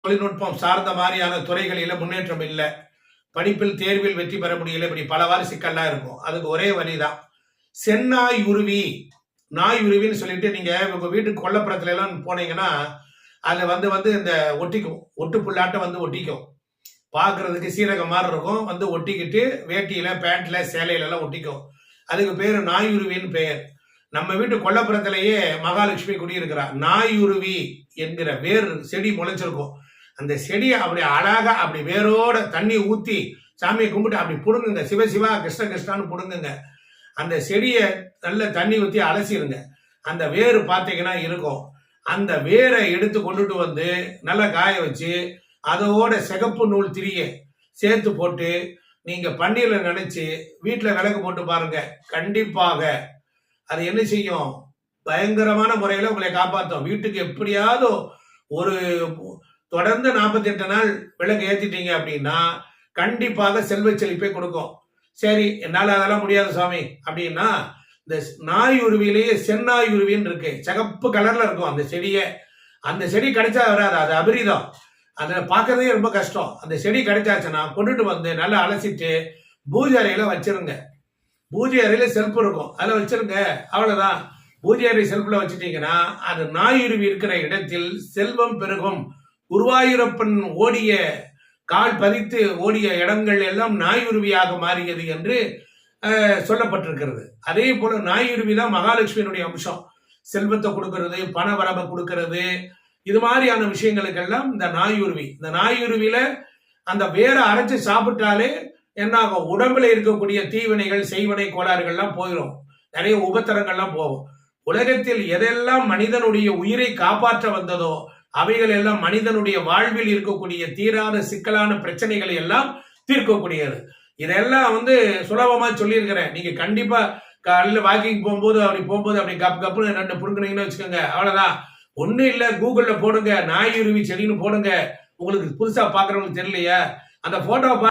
தொழில்நுட்பம் சார்ந்த மாதிரியான துறைகளில முன்னேற்றம் இல்லை. படிப்பில் தேர்வில் வெற்றி பெற முடியல. இப்படி பலவாறு சிக்கல்லாம் இருக்கும். அதுக்கு ஒரே வழிதான். செந்நாய் உருவி, நாய் உருவின்னு சொல்லிட்டு நீங்க உங்க வீட்டுக்கு கொல்லப்புறத்துல எல்லாம் போனீங்கன்னா அதுல வந்து இந்த ஒட்டிக்கும், ஒட்டு புல்லாட்டம் வந்து ஒட்டிக்கும். பார்க்கறதுக்கு சீரகம் மாதிரி இருக்கும். வந்து ஒட்டிக்கிட்டு வேட்டியில, பேண்ட்ல, சேலையில எல்லாம் ஒட்டிக்கும். அதுக்கு பேரு நாயுருவின்னு பெயர். நம்ம வீட்டு கொல்லப்புறத்திலேயே மகாலட்சுமி குடியிருக்கிறார். நாயுருவி என்கிற வேர் செடி முளைச்சிருக்கும். அந்த செடியை அப்படி அழகா அப்படி வேரோட தண்ணி ஊத்தி சாமியை கும்பிட்டு அப்படி புடுங்குங்க. சிவசிவா கிருஷ்ண கிருஷ்ணான்னு புடுங்குங்க. அந்த செடியை நல்ல தண்ணி ஊற்றி அலசிடுங்க. அந்த வேர் பார்த்தீங்கன்னா இருக்கும். அந்த வேரை எடுத்து கொண்டுட்டு வந்து நல்லா காய வச்சு அதோட சிகப்பு நூல் திரியை சேர்த்து போட்டு நீங்க பன்னீர்ல நினைச்சு வீட்டுல விளக்கு போட்டு பாருங்க. கண்டிப்பாக அது என்ன செய்யும்? பயங்கரமான முறையில உங்களை காப்பாற்றும். வீட்டுக்கு எப்படியாவது ஒரு தொடர்ந்து 48 நாள் விளக்கு ஏத்திட்டீங்க அப்படின்னா கண்டிப்பாக செல்வ செழிப்பை கொடுக்கும். சரி, என்னால அதெல்லாம் முடியாது சுவாமி அப்படின்னா இந்த நாய் உருவிலேயே செந்நாய் உருவின்னு இருக்கு. சிகப்பு கலர்ல இருக்கும் அந்த செடியை. அந்த செடி கிடைச்சா வராது, அது அபரிதம். அதை பார்க்கறதே ரொம்ப கஷ்டம். அந்த செடி கிடைச்சாச்சுன்னா கொண்டுட்டு வந்து நல்லா அலசிட்டு பூஜை அறையில வச்சிருங்க. பூஜை அறையில செல்ஃப் இருக்கும், அதில் வச்சிருங்க. அவ்வளவுதான். பூஜை அறை செல்ஃப்ல வச்சுட்டீங்கன்னா அது நாயுருவி இருக்கிற இடத்தில் செல்வம் பெருகும். குருவாயூரப்பன் ஓடிய கால் பதித்து ஓடிய இடங்கள் எல்லாம் நாயுருவியாக மாறியது என்று சொல்லப்பட்டிருக்கிறது. அதே போல நாயுருவி தான் மகாலட்சுமியினுடைய அம்சம். செல்வத்தை கொடுக்கறது, பண வரவை கொடுக்கறது, இது மாதிரியான விஷயங்களுக்கெல்லாம் இந்த நாயுருவி. இந்த நாயுருவில அந்த வேற அரைச்சு சாப்பிட்டாலே என்ன ஆகும்? உடம்புல இருக்கக்கூடிய தீவினைகள், செய்வினை கோளாறுகள்லாம் போயிடும். நிறைய உபத்திரங்கள்லாம் போகும். உலகத்தில் எதெல்லாம் மனிதனுடைய உயிரை காப்பாற்ற வந்ததோ அவைகள் எல்லாம் மனிதனுடைய வாழ்வில் இருக்கக்கூடிய தீராத சிக்கலான பிரச்சனைகளை எல்லாம் தீர்க்கக்கூடியது. இதெல்லாம் சுலபமா சொல்லியிருக்கிறேன். நீங்க கண்டிப்பா காலையில் வாக்கிங் போகும்போது அப்படி கப்புன்னு 2 புடுங்கினீங்கன்னு வச்சுக்கோங்க. அவ்வளவுதான். ஒன்னும் இல்ல, கூகுள்ல போடுங்க நாயுருவி செடின்னு போடுங்க. உங்களுக்கு புதுசா பாக்குறவங்களுக்கு தெரியலையா? அந்த போட்டோ